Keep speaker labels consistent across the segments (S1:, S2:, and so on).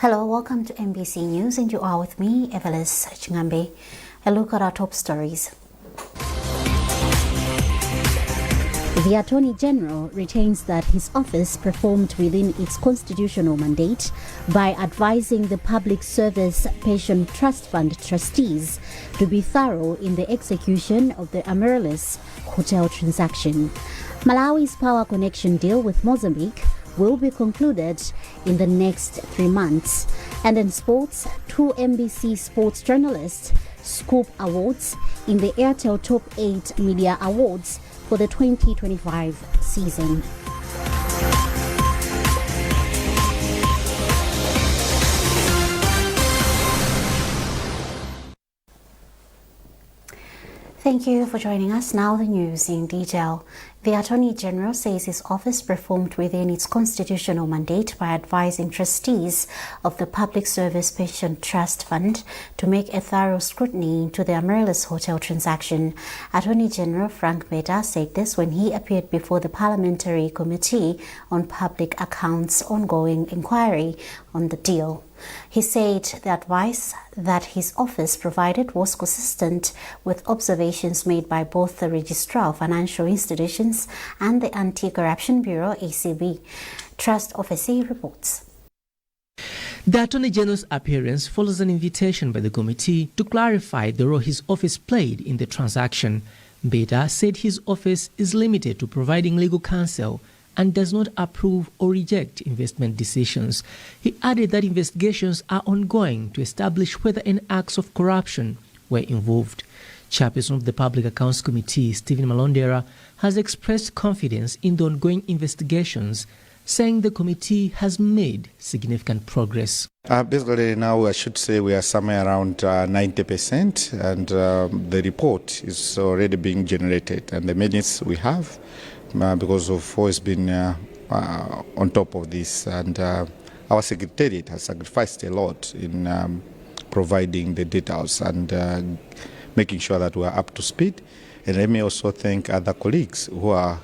S1: Hello, welcome to MBC News, and you are with me, Evelis Chingambe. A look at our top stories. The Attorney General retains that his office performed within its constitutional mandate by advising the Public Service Pension Trust Fund trustees to be thorough in the execution of the Amaryllis hotel transaction. Malawi's power connection deal with Mozambique will be concluded in the next 3 months. And in sports, 2 MBC sports journalists scoop awards in the Airtel Top 8 Media Awards for the 2025 season. Thank you for joining us. Now the news in detail. The Attorney General says his office performed within its constitutional mandate by advising trustees of the Public Service Pension Trust Fund to make a thorough scrutiny into the Amaryllis Hotel transaction. Attorney General Frank Beta said this when he appeared before the Parliamentary Committee on Public Accounts' ongoing inquiry on the deal. He said the advice that his office provided was consistent with observations made by both the Registrar of Financial Institutions and the Anti-Corruption Bureau (ACB). Trust Officer reports.
S2: The Attorney General's appearance follows an invitation by the committee to clarify the role his office played in the transaction. Beta said his office is limited to providing legal counsel and does not approve or reject investment decisions. He added that investigations are ongoing to establish whether any acts of corruption were involved. Chairperson of the Public Accounts Committee, Stephen Malondera, has expressed confidence in the ongoing investigations, saying the committee has made significant progress.
S3: Basically now I should say we are somewhere around 90%, and the report is already being generated, and the minutes we have because of always been on top of this, and our secretariat has sacrificed a lot in providing the details and making sure that we are up to speed. And let me also thank other colleagues who are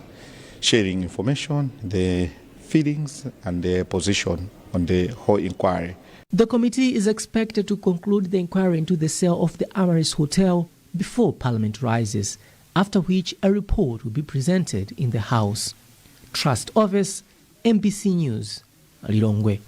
S3: sharing information, their feelings and their position on the whole inquiry.
S2: The committee is expected to conclude the inquiry into the sale of the Amaryllis Hotel before Parliament rises, after which a report will be presented in the House. Trust Office, MBC News, Lilongwe.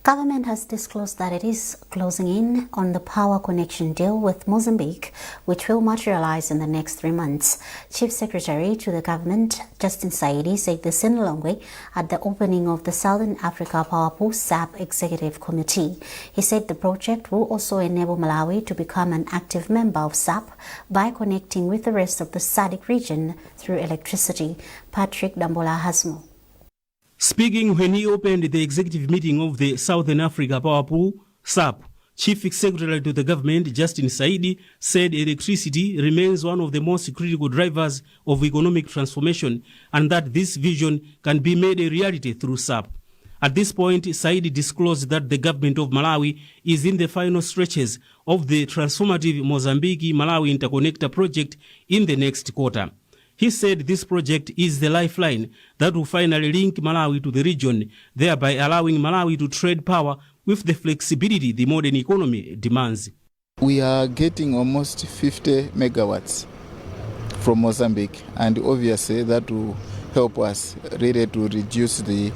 S1: Government has disclosed that it is closing in on the power connection deal with Mozambique, which will materialize in the next 3 months. Chief Secretary to the government, Justin Saidi, said this in Lilongwe at the opening of the Southern Africa Power Pool SAP Executive Committee. He said the project will also enable Malawi to become an active member of SAP by connecting with the rest of the SADC region through electricity. Patrick Dambola has more.
S4: Speaking when he opened the executive meeting of the Southern Africa Power Pool, SAP, Chief Secretary to the government, Justin Saidi, said electricity remains one of the most critical drivers of economic transformation and that this vision can be made a reality through SAP. At this point, Saidi disclosed that the government of Malawi is in the final stretches of the transformative Mozambique-Malawi interconnector project in the next quarter. He said this project is the lifeline that will finally link Malawi to the region, thereby allowing Malawi to trade power with the flexibility the modern economy demands.
S5: We are getting almost 50 megawatts from Mozambique, and obviously that will help us really to reduce the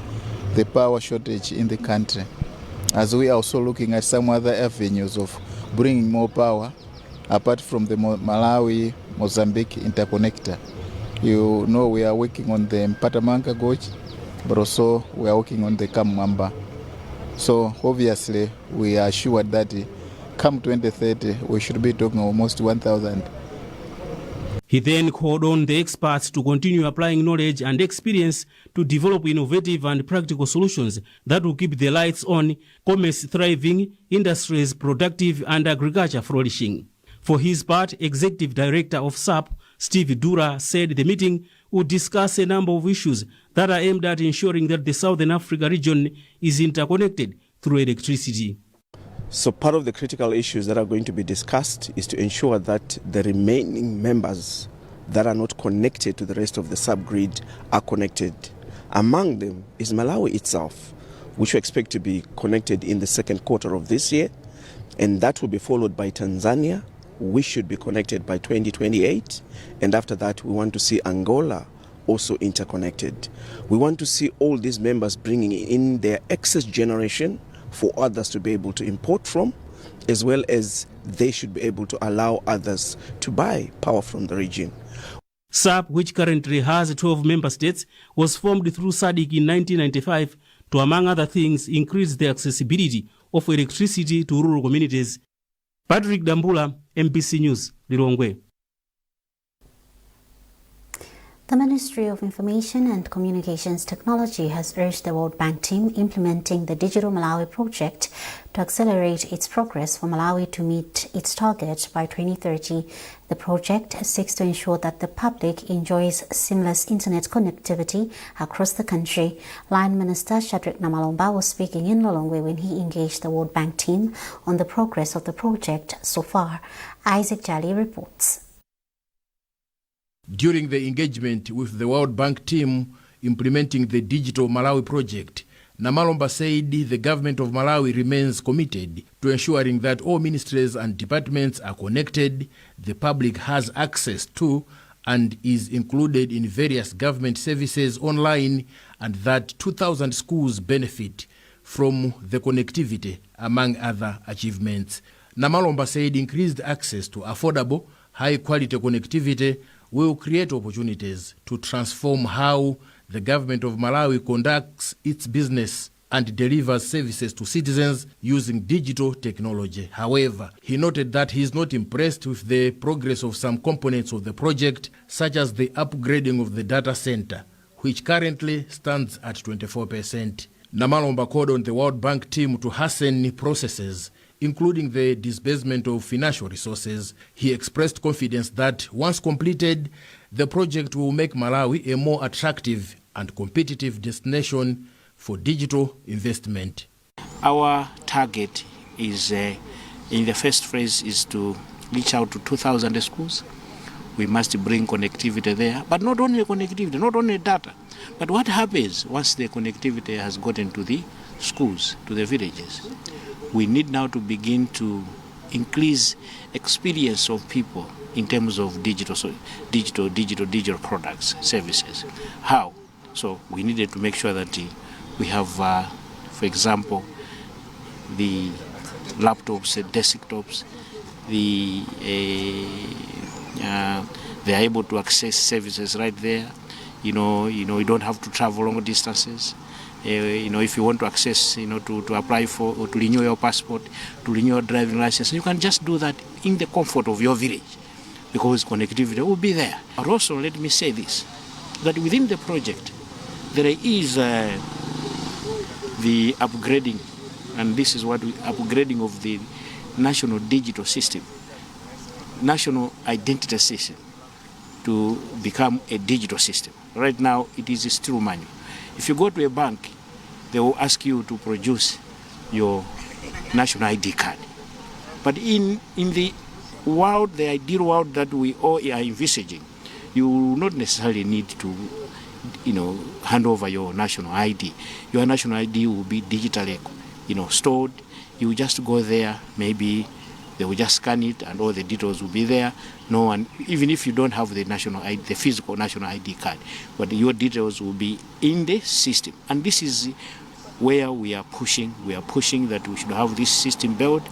S5: power shortage in the country, as we are also looking at some other avenues of bringing more power apart from the Malawi-Mozambique interconnector. You know, we are working on the Mangochi, but also we are working on the Kamwamba. So obviously we are sure that come 2030 we should be talking almost 1,000.
S4: He then called on the experts to continue applying knowledge and experience to develop innovative and practical solutions that will keep the lights on, commerce thriving, industries productive and agriculture flourishing. For his part, Executive Director of SAP, Steve Dura, said the meeting would discuss a number of issues that are aimed at ensuring that the Southern Africa region is interconnected through electricity.
S6: So part of the critical issues that are going to be discussed is to ensure that the remaining members that are not connected to the rest of the subgrid are connected. Among them is Malawi itself, which we expect to be connected in the second quarter of this year, and that will be followed by Tanzania, which should be connected by 2028, and after that we want to see Angola also interconnected. We want to see all these members bringing in their excess generation for others to be able to import from, as well as they should be able to allow others to buy power from the region.
S4: SAP, which currently has 12 member states, was formed through SADC in 1995 to, among other things, increase the accessibility of electricity to rural communities. Patrick Dambula, MBC News, Lilongwe.
S1: The Ministry of Information and Communications Technology has urged the World Bank team implementing the Digital Malawi project to accelerate its progress for Malawi to meet its target by 2030. The project seeks to ensure that the public enjoys seamless internet connectivity across the country. Line Minister Shadrack Namalomba was speaking in Lilongwe when he engaged the World Bank team on the progress of the project so far. Isaac Jali reports.
S7: During the engagement with the World Bank team implementing the Digital Malawi project, Namalomba said the government of Malawi remains committed to ensuring that all ministries and departments are connected, the public has access to and is included in various government services online, and that 2,000 schools benefit from the connectivity, among other achievements. Namalomba said increased access to affordable, high-quality connectivity will create opportunities to transform how the government of Malawi conducts its business and delivers services to citizens using digital technology. However, he noted that he is not impressed with the progress of some components of the project, such as the upgrading of the data center, which currently stands at 24%. Namalomba called on the World Bank team to hasten processes, including the disbursement of financial resources. He expressed confidence that once completed, the project will make Malawi a more attractive and competitive destination for digital investment.
S8: Our target is, in the first phase, is to reach out to 2,000 schools. We must bring connectivity there, but not only connectivity, not only data. But what happens once the connectivity has gotten to the schools, to the villages? We need now to begin to increase experience of people in terms of digital products, services. How? So we needed to make sure that we have, for example, the laptops, desktops, they're able to access services right there. You don't have to travel long distances. If you want to access, to apply for or to renew your passport, to renew your driving license, you can just do that in the comfort of your village because connectivity will be there. But also, let me say this, that within the project, there is the upgrading, and this is what upgrading of the national digital system, national identity system, to become a digital system. Right now, it is still manual. If you go to a bank, they will ask you to produce your national ID card. But in the world, the ideal world that we all are envisaging, you will not necessarily need to, hand over your national ID. Your national ID will be digitally, stored. You will just go there, maybe they will just scan it and all the details will be there. No one, even if you don't have the national ID, the physical national ID card, but your details will be in the system. And this is where we are pushing. We are pushing that we should have this system built.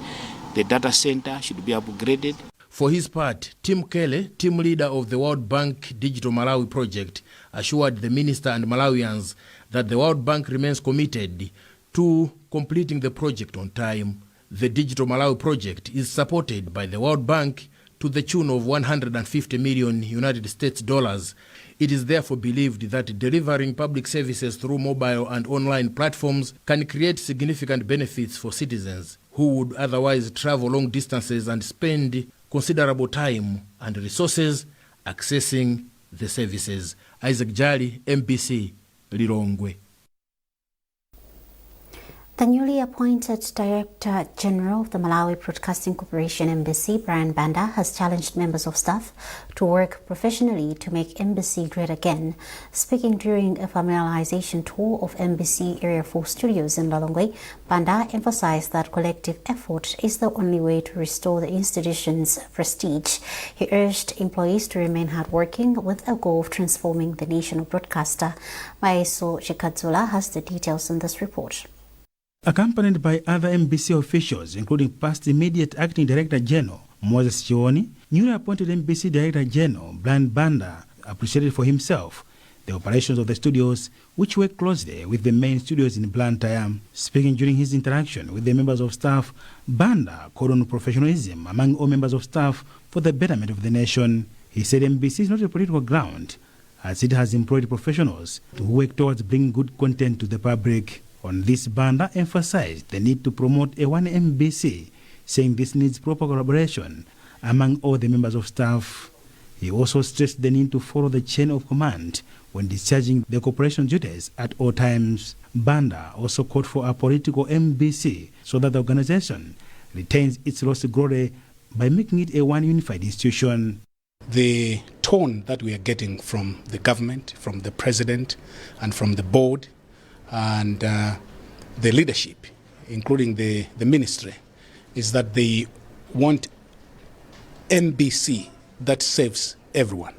S8: The data center should be upgraded.
S7: For his part, Tim Kelly, team leader of the World Bank Digital Malawi project, assured the minister and Malawians that the World Bank remains committed to completing the project on time. The Digital Malawi project is supported by the World Bank to the tune of $150 million United States dollars. It is therefore believed that delivering public services through mobile and online platforms can create significant benefits for citizens who would otherwise travel long distances and spend considerable time and resources accessing the services. Isaac Jali, MBC, Lilongwe.
S1: The newly appointed Director General of the Malawi Broadcasting Corporation Embassy, Brian Banda, has challenged members of staff to work professionally to make Embassy great again. Speaking during a familiarization tour of Embassy Area 4 studios in Lilongwe, Banda emphasized that collective effort is the only way to restore the institution's prestige. He urged employees to remain hardworking with a goal of transforming the national broadcaster. Maeso Chikadzula has the details in this report.
S9: Accompanied by other MBC officials, including past immediate Acting Director General Moses Chioni, newly appointed MBC Director General Brian Banda appreciated for himself the operations of the studios, which work closely with the main studios in Blantyre. Speaking during his interaction with the members of staff, Banda called on professionalism among all members of staff for the betterment of the nation. He said MBC is not a political ground, as it has employed professionals to work towards bringing good content to the public. On this, Banda emphasized the need to promote a one MBC, saying this needs proper collaboration among all the members of staff. He also stressed the need to follow the chain of command when discharging the corporation duties at all times. Banda also called for a political MBC so that the organization retains its lost glory by making it a one unified institution.
S10: The tone that we are getting from the government, from the president, and from the board, and the leadership, including the ministry, is that they want MBC that serves everyone.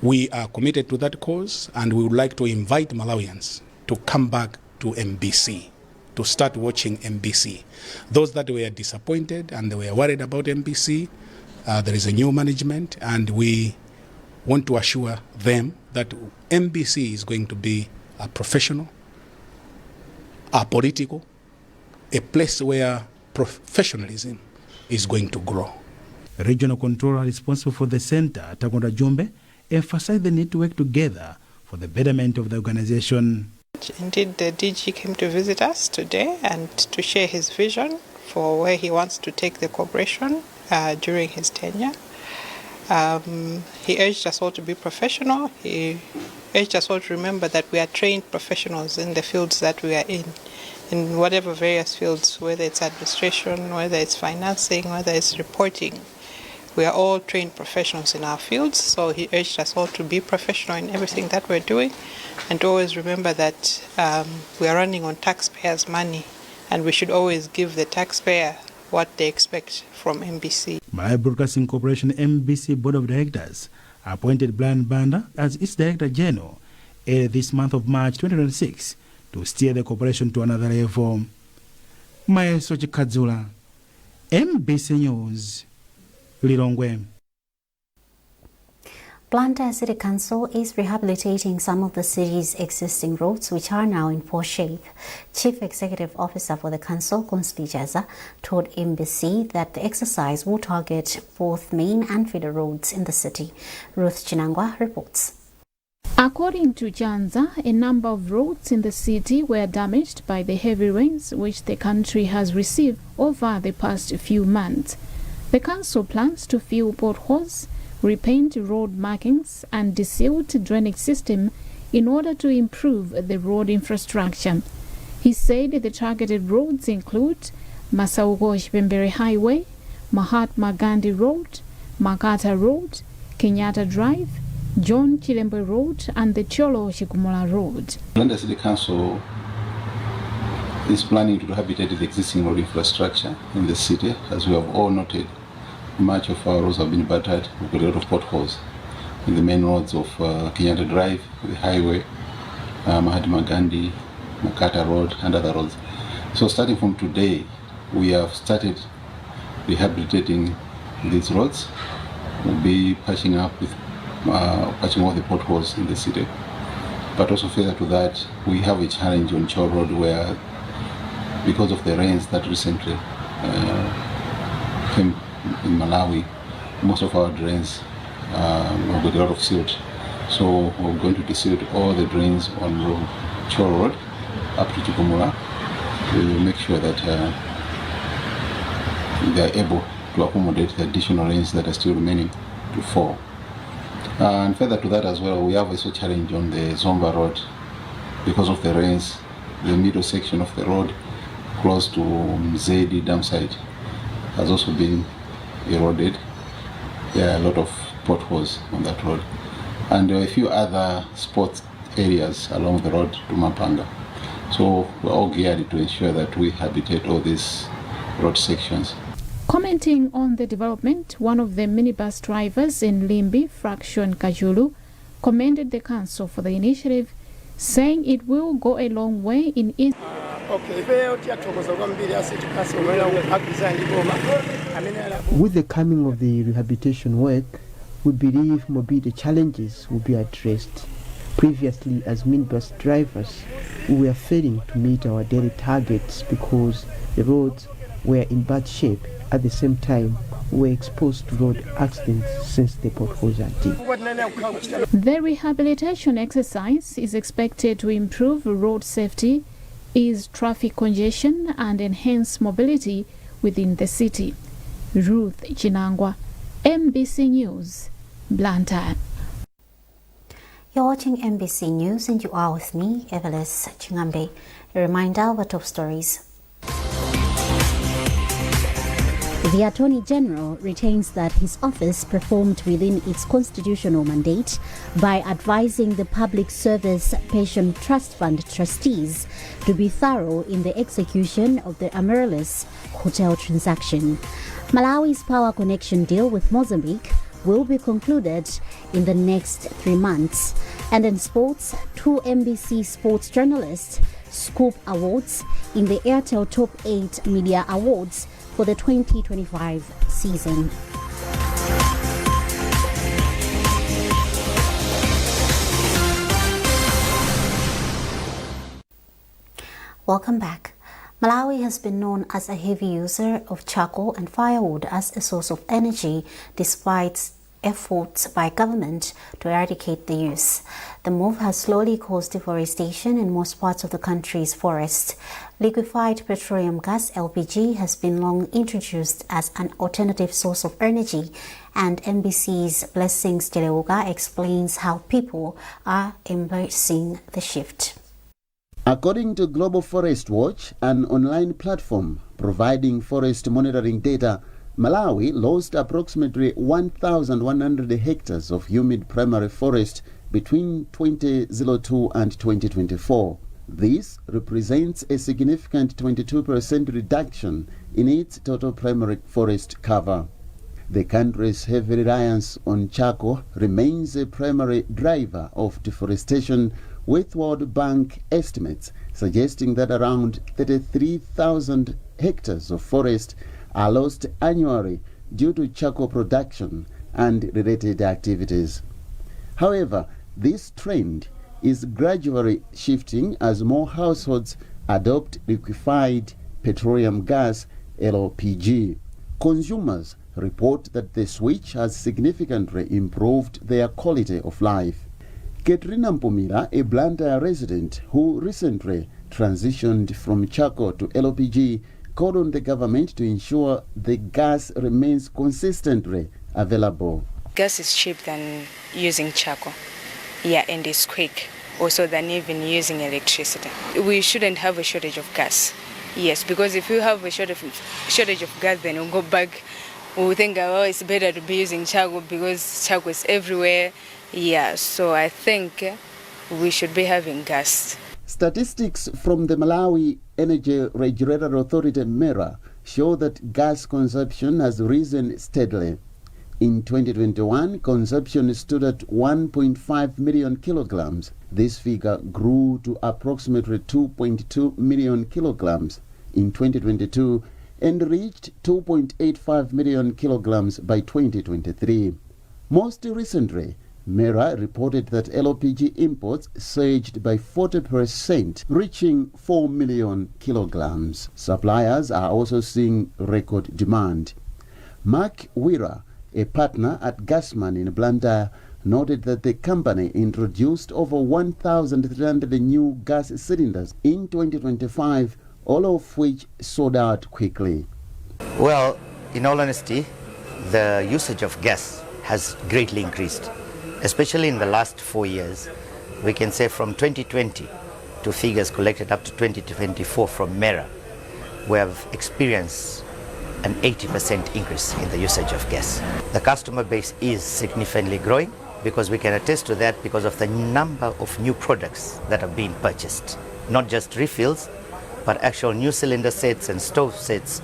S10: We are committed to that cause, and we would like to invite Malawians to come back to MBC, to start watching MBC. Those that were disappointed and they were worried about MBC, there is a new management, and we want to assure them that MBC is going to be a professional, a political, a place where professionalism is going to grow.
S9: Regional controller responsible for the center, Takonda Jumbe, emphasized the need to work together for the betterment of the organization.
S11: Indeed, the DG came to visit us today and to share his vision for where he wants to take the corporation during his tenure. He urged us all to be professional. He urged us all to remember that we are trained professionals in the fields that we are in whatever various fields, whether it's administration, whether it's financing, whether it's reporting. We are all trained professionals in our fields, so he urged us all to be professional in everything that we're doing and to always remember that we are running on taxpayers' money and we should always give the taxpayer what they expect from MBC.
S9: Malawi Broadcasting Corporation MBC Board of Directors appointed Brian Banda as its Director General early this month of March 2026 to steer the corporation to another level. Maeso Chikadzula, MBC News, Lilongwe.
S1: Blantyre City Council is rehabilitating some of the city's existing roads, which are now in poor shape. Chief Executive Officer for the Council, Conspi Jaza, told MBC that the exercise will target both main and feeder roads in the city. Ruth Chinangwa reports.
S12: According to Janza, a number of roads in the city were damaged by the heavy rains which the country has received over the past few months. The council plans to fill potholes, repaint road markings and deseal drainage system in order to improve the road infrastructure. He said the targeted roads include Mangochi Highway, Mahatma Gandhi Road, Makata Road, Kenyatta Drive, John Chilembe Road and the Cholo Shikumula Road.
S13: Blantyre City Council is planning to rehabilitate the existing road infrastructure in the city. As we have all noted, much of our roads have been battered. We've got a lot of potholes in the main roads of Kenyatta Drive, the highway, Mahatma Gandhi, Makata Road and other roads. So starting from today, we have started rehabilitating these roads. We'll be patching up with patching all the potholes in the city. But also further to that, we have a challenge on Chol Road where, because of the rains that recently came in Malawi, most of our drains have got a lot of silt. So we're going to desilt all the drains on Chol Road up to Chikumula to make sure that they are able to accommodate the additional rains that are still remaining to fall. And further to that as well, we have also challenge on the Zomba Road because of the rains. the middle section of the road close to Mzedi dam site has also been eroded. There are a lot of potholes on that road. And there are a few other spot areas along the road to Mapanga. So we're all geared to ensure that we rehabilitate all these road sections.
S12: Commenting on the development, one of the minibus drivers in Limbi, Fraction Kajulu, commended the council for the initiative, saying it will go a long way in its
S14: With the coming of the rehabilitation work, we believe mobility challenges will be addressed. Previously, as minibus drivers, we were failing to meet our daily targets because the roads were in bad shape. At the same time, we were exposed to road accidents since the potholes are deep.
S12: The rehabilitation exercise is expected to improve road safety, ease traffic congestion, and enhance mobility within the city. Ruth Chinangwa, MBC News, Blantyre.
S1: You're watching MBC News and you are with me, Evelis Chingambe. A reminder of our top stories. The Attorney General retains that his office performed within its constitutional mandate by advising the Public Service Pension Trust Fund trustees to be thorough in the execution of the Amaryllis Hotel transaction. Malawi's power connection deal with Mozambique will be concluded in the next 3 months. And in sports, 2 MBC sports journalists scoop awards in the Airtel Top 8 Media Awards for the 2025 season. Welcome back. Malawi has been known as a heavy user of charcoal and firewood as a source of energy, despite efforts by government to eradicate the use. The move has slowly caused deforestation in most parts of the country's forests. Liquefied petroleum gas (LPG) has been long introduced as an alternative source of energy, and MBC's Blessings Teleuga explains how people are embracing the shift.
S15: According to Global Forest Watch, an online platform providing forest monitoring data, Malawi lost approximately 1,100 hectares of humid primary forest between 2002 and 2024. This represents a significant 22% reduction in its total primary forest cover. The country's heavy reliance on charcoal remains a primary driver of deforestation, with World Bank estimates suggesting that around 33,000 hectares of forest are lost annually due to charcoal production and related activities. However, this trend is gradually shifting as more households adopt liquefied petroleum gas (LPG). Consumers report that the switch has significantly improved their quality of life. Katrina Mpumira, a Blantyre resident who recently transitioned from charcoal to LPG, called on the government to ensure the gas remains consistently available.
S16: Gas is cheap than using charcoal, and it's quick, also than even using electricity. We shouldn't have a shortage of gas. Yes, because if you have a shortage of gas, then we'll go back. We'll think, it's better to be using charcoal because charcoal is everywhere. So I think we should be having gas.
S15: Statistics from the Malawi Energy Regulatory Authority (MERA) show that gas consumption has risen steadily. In 2021, consumption stood at 1.5 million kilograms. This figure grew to approximately 2.2 million kilograms in 2022 and reached 2.85 million kilograms by 2023. Most recently, MERA reported that LPG imports surged by 40%, reaching 4 million kilograms. Suppliers are also seeing record demand. Mark Wira, a partner at Gasman in Blantyre, noted that the company introduced over 1,300 new gas cylinders in 2025, all of which sold out quickly.
S17: Well, in all honesty, the usage of gas has greatly increased, especially in the last 4 years. We can say from 2020 to figures collected up to 2024 from MERA, we have experienced an 80% increase in the usage of gas. The customer base is significantly growing because we can attest to that because of the number of new products that are being purchased. Not just refills, but actual new cylinder sets and stove sets,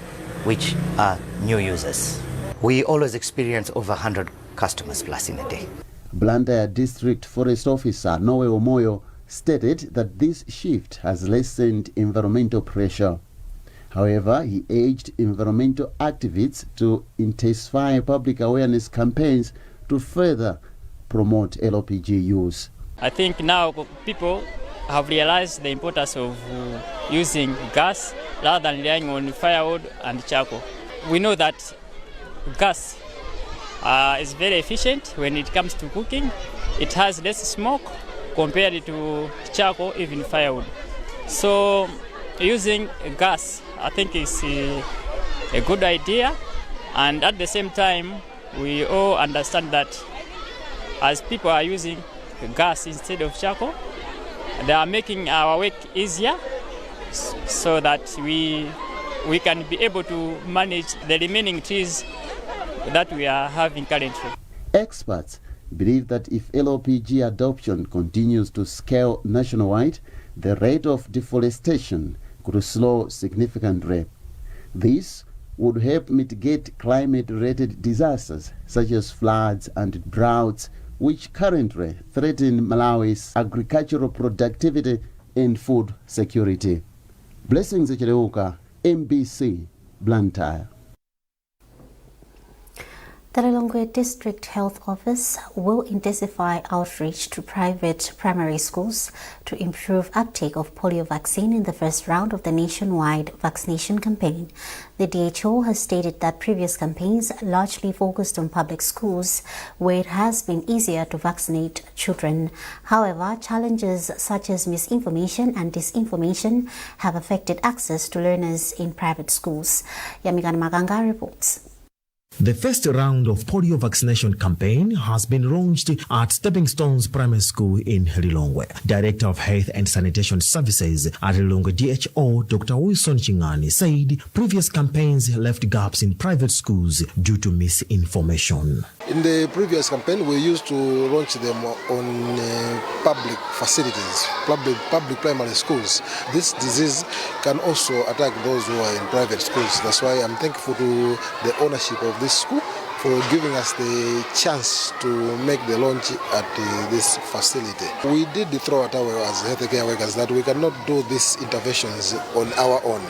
S17: which are new users. We always experience over 100 customers plus in a day.
S15: Blantyre District Forest Officer Noe Omoyo stated that this shift has lessened environmental pressure. However, he urged environmental activists to intensify public awareness campaigns to further promote LPG use.
S18: I think now people have realized the importance of using gas rather than relying on firewood and charcoal. We know that gas is very efficient when it comes to cooking. It has less smoke compared to charcoal, even firewood. So using gas, I think, is a good idea. And at the same time, we all understand that as people are using gas instead of charcoal, they are making our work easier so that we can be able to manage the remaining trees that we are having currently.
S15: Experts believe that if LPG adoption continues to scale nationwide, the rate of deforestation could slow significantly. This would help mitigate climate-related disasters such as floods and droughts, which currently threaten Malawi's agricultural productivity and food security. Blessings Echeleuka, MBC, Blantyre.
S1: The Lilongwe District Health Office will intensify outreach to private primary schools to improve uptake of polio vaccine in the first round of the nationwide vaccination campaign. The DHO has stated that previous campaigns largely focused on public schools, where it has been easier to vaccinate children. However, challenges such as misinformation and disinformation have affected access to learners in private schools. Yamigan Maganga reports.
S19: The first round of polio vaccination campaign has been launched at Stepping Stones Primary School in Lilongwe. Director of Health and Sanitation Services at Lilongwe DHO, Dr. Wilson Chingani, said previous campaigns left gaps in private schools due to misinformation.
S20: In the previous campaign, we used to launch them on public facilities, public primary schools. This disease can also attack those who are in private schools. That's why I'm thankful to the ownership of this school for giving us the chance to make the launch at this facility. We did throw it away as healthcare workers that we cannot do these interventions on our own.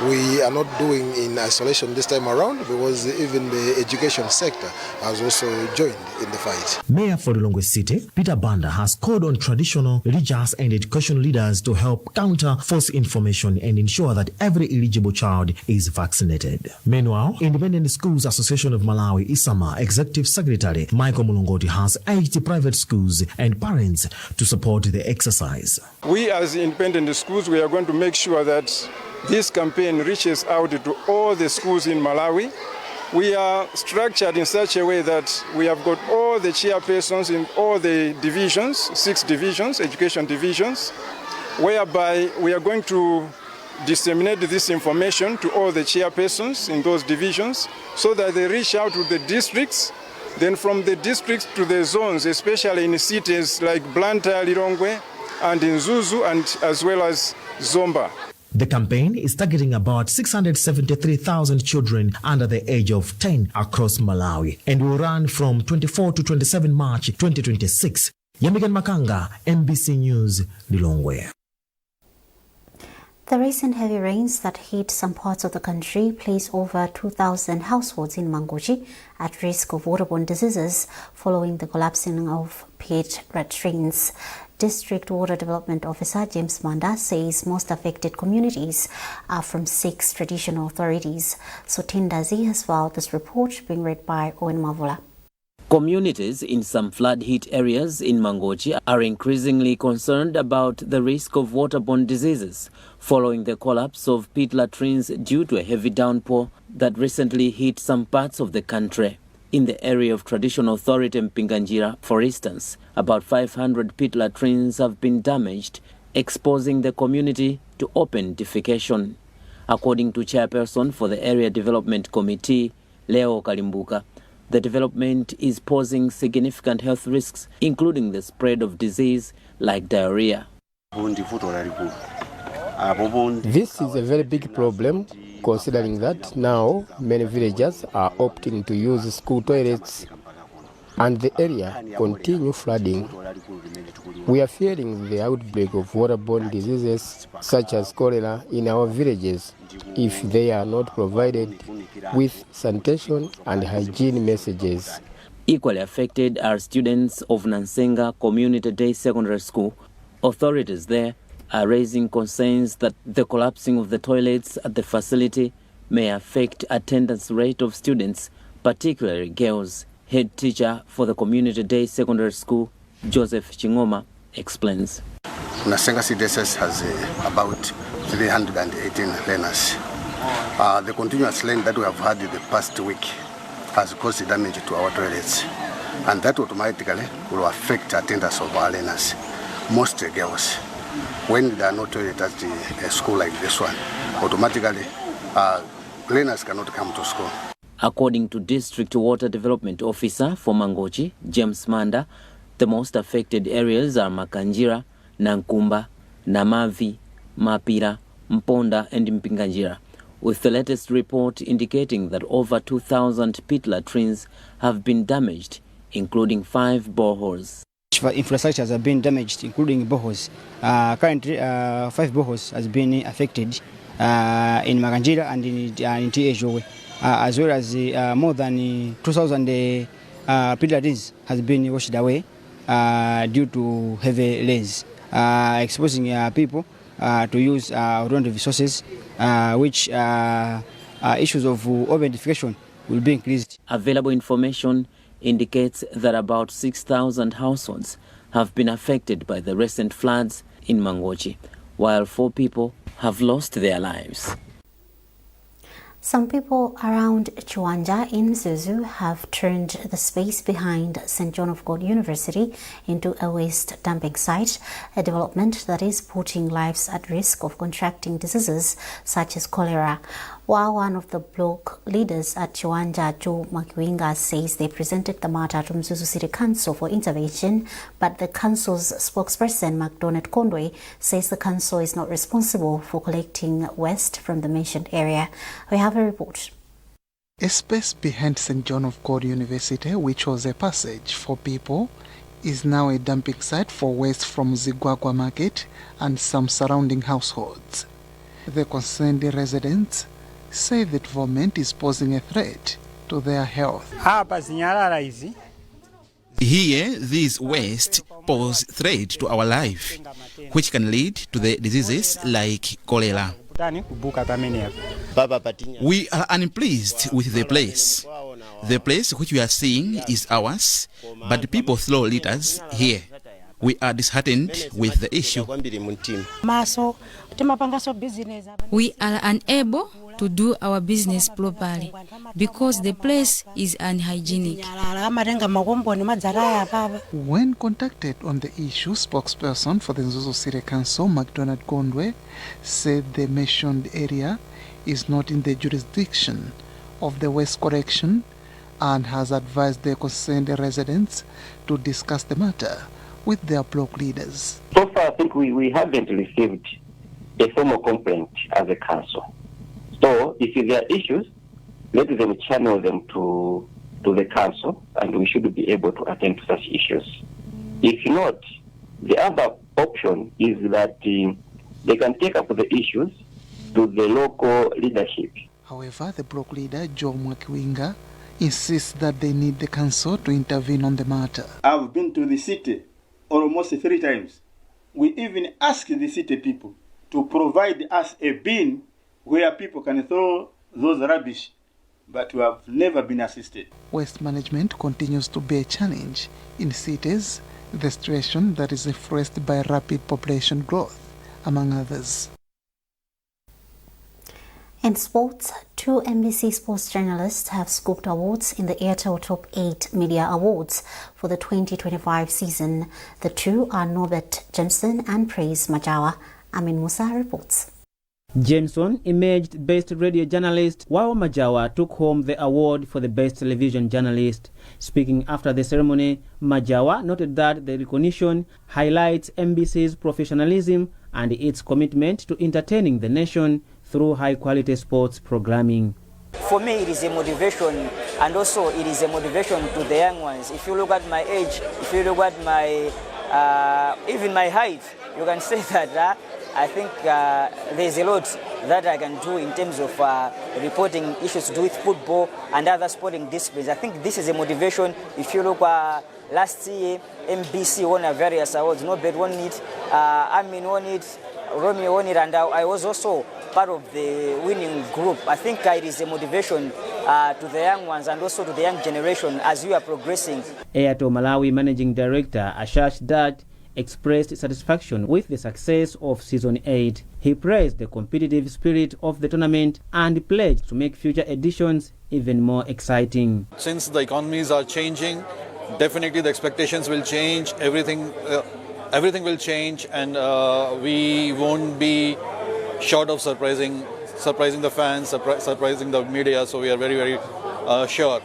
S20: We are not doing in isolation this time around because even the education sector has also joined in the fight.
S19: Mayor for Lilongwe City, Peter Banda, has called on traditional, religious and education leaders to help counter false information and ensure that every eligible child is vaccinated. Meanwhile, Independent Schools Association of Malawi, ISAMA Executive Secretary Michael Mulongoti has urged private schools and parents to support the exercise.
S21: We as independent schools, we are going to make sure that this campaign reaches out to all the schools in Malawi. We are structured in such a way that we have got all the chairpersons in all the divisions, 6 divisions, education divisions, whereby we are going to disseminate this information to all the chairpersons in those divisions so that they reach out to the districts, then from the districts to the zones, especially in cities like Blantyre, Lilongwe, and in Zuzu, and as well as Zomba.
S19: The campaign is targeting about 673,000 children under the age of 10 across Malawi and will run from 24 to 27 March 2026. Yamigan Makanga, MBC News, Lilongwe.
S1: The recent heavy rains that hit some parts of the country place over 2,000 households in Mangochi at risk of waterborne diseases following the collapsing of pit latrines. District Water Development Officer James Manda says most affected communities are from 6 traditional authorities. Sotindazi has filed this report, being read by Owen Mavula.
S22: Communities in some flood-hit areas in Mangochi are increasingly concerned about the risk of waterborne diseases following the collapse of pit latrines due to a heavy downpour that recently hit some parts of the country. In the area of traditional authority Mpinganjira, for instance, about 500 pit latrines have been damaged exposing the community to open defecation. According to chairperson for the Area Development Committee, Leo Kalimbuka, the development is posing significant health risks, including the spread of disease like diarrhea.
S2: This is a very big problem, considering that now many villagers are opting to use school toilets and the area continue flooding. We are fearing the outbreak of waterborne diseases such as cholera in our villages if they are not provided with sanitation and hygiene messages.
S22: Equally affected are students of Nansenga Community Day Secondary School. Authorities there are raising concerns that the collapsing of the toilets at the facility may affect attendance rate of students, particularly girls. Head teacher for the Community Day Secondary School, Joseph Chingoma, explains.
S3: Nansenga CDSS has about 318 learners. The continuous rain that we have had the past week has caused damage to our toilets, and that automatically will affect attendance of our learners, mostly girls. When there are no toilets at a school like this one, automatically learners cannot come to school.
S22: According to District Water Development Officer for Mangochi, James Manda, the most affected areas are Makanjira, Nankumba, Namavi, Mapira, Mponda and Mpinganjira, with the latest report indicating that over 2,000 pit latrines have been damaged, including 5 boreholes.
S23: Infrastructures have been damaged, including boreholes. Currently, 5 boreholes has been affected in Makanjira and in T.A. as well as more than 2,000 pit latrines has been washed away due to heavy rains, exposing people to use alternative resources, which issues of open defecation will be increased.
S22: Available information indicates that about 6,000 households have been affected by the recent floods in Mangochi, while 4 people have lost their lives.
S1: Some people around Chiwanja in Zuzu have turned the space behind St. John of God University into a waste dumping site, a development that is putting lives at risk of contracting diseases such as cholera. While one of the block leaders at Chiwanja, Joe Makiwinga, says they presented the matter to Mzuzu City Council for intervention, but the council's spokesperson, McDonald Kondwe, says the council is not responsible for collecting waste from the mentioned area. We have a report.
S24: A space behind St. John of God University, which was a passage for people, is now a dumping site for waste from Zagwa market and some surrounding households. The concerned residents say the development is posing a threat to their health.
S25: Here, this waste pose threat to our life, which can lead to the diseases like cholera. We are unpleased with the place. The place which we are seeing is ours, but people throw litters here. We are disheartened with the issue.
S26: We are unable to do our business properly because the place is unhygienic.
S24: When contacted on the issue, spokesperson for the Mzuzu City Council, McDonald Kondwe, said the mentioned area is not in the jurisdiction of the waste collection and has advised the concerned residents to discuss the matter with their block leaders.
S27: So far, I think we haven't received a formal complaint as a council. So if there are issues, let them channel them to the council, and we should be able to attend to such issues. If not, the other option is that they can take up the issues to the local leadership.
S24: However, the block leader, Joe Makiwinga, insists that they need the council to intervene on the matter.
S28: I've been to the city almost 3 times. We even asked the city people to provide us a bin where people can throw those rubbish, but we have never been assisted.
S24: Waste management continues to be a challenge in cities, the situation that is influenced by rapid population growth, among others.
S1: In sports, 2 NBC sports journalists have scooped awards in the Airtel Top 8 Media Awards for the 2025 season. The two are Norbert Jameson and Praise Majawa. Amin Musa reports.
S4: Jameson emerged Best Radio Journalist, while Majawa took home the award for the Best Television Journalist. Speaking after the ceremony, Majawa noted that the recognition highlights NBC's professionalism and its commitment to entertaining the nation through high-quality sports programming.
S5: For me, it is a motivation, and also it is a motivation to the young ones. If you look at my age, if you look at my, even my height, you can say that I think there's a lot that I can do in terms of reporting issues to do with football and other sporting disciplines. I think this is a motivation. If you look last year, MBC won various awards. Nobel won it, Amin won it, Romeo won it, and I was also part of the winning group. I think it is a motivation to the young ones and also to the young generation as we are progressing.
S4: Airtel Malawi Managing Director Ashash Dad expressed satisfaction with the success of Season 8. He praised the competitive spirit of the tournament and pledged to make future editions even more exciting.
S6: Since the economies are changing, definitely the expectations will change, everything will change, and we won't be short of surprising the fans, surprising the media, so we are very, very sure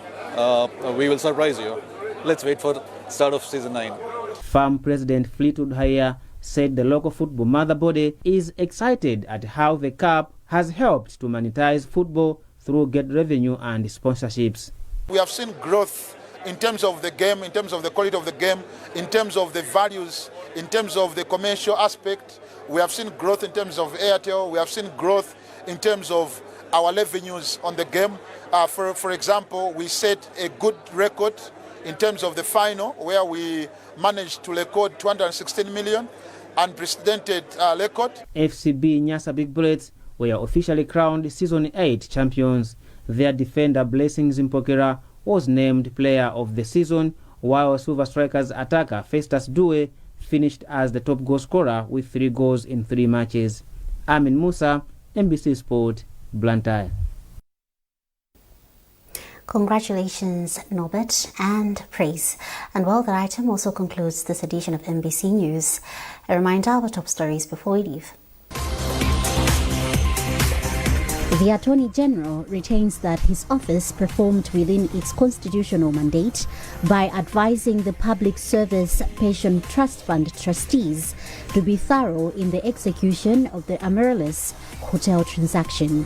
S6: we will surprise you. Let's wait for start of Season 9.
S4: FAM President Fleetwood Haya said the local football mother body is excited at how the CAP has helped to monetize football through gate revenue and sponsorships.
S7: We have seen growth in terms of the game, in terms of the quality of the game, in terms of the values, in terms of the commercial aspect. We have seen growth in terms of Airtel. We have seen growth in terms of our revenues on the game. For example, we set a good record in terms of the final, where we managed to record 216 million, unprecedented record.
S4: FCB Nyasa Big Bullets were officially crowned Season 8 champions. Their defender Blessings Mpokera was named Player of the Season, while Silver Strikers attacker Festus Due finished as the top goal scorer with 3 goals in 3 matches. Amin Musa, NBC Sport, Blantyre.
S1: Congratulations, Norbert, and praise. And well, that item also concludes this edition of NBC News. A reminder of our top stories before we leave. The Attorney General retains that his office performed within its constitutional mandate by advising the Public Service Pension Trust Fund trustees to be thorough in the execution of the Amaryllis Hotel transaction.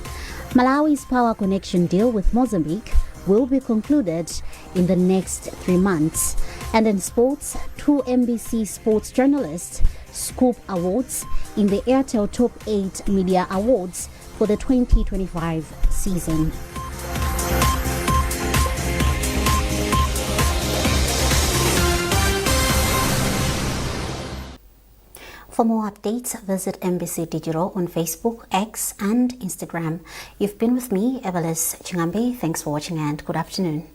S1: Malawi's power connection deal with Mozambique will be concluded in the next 3 months. And in sports, 2 NBC sports journalists scoop awards in the Airtel Top 8 Media Awards for the 2025 season. For more updates, visit NBC Digital on Facebook, X, and Instagram. You've been with me, Evelis Chingambi. Thanks for watching and good afternoon.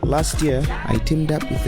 S8: Last year, I teamed up with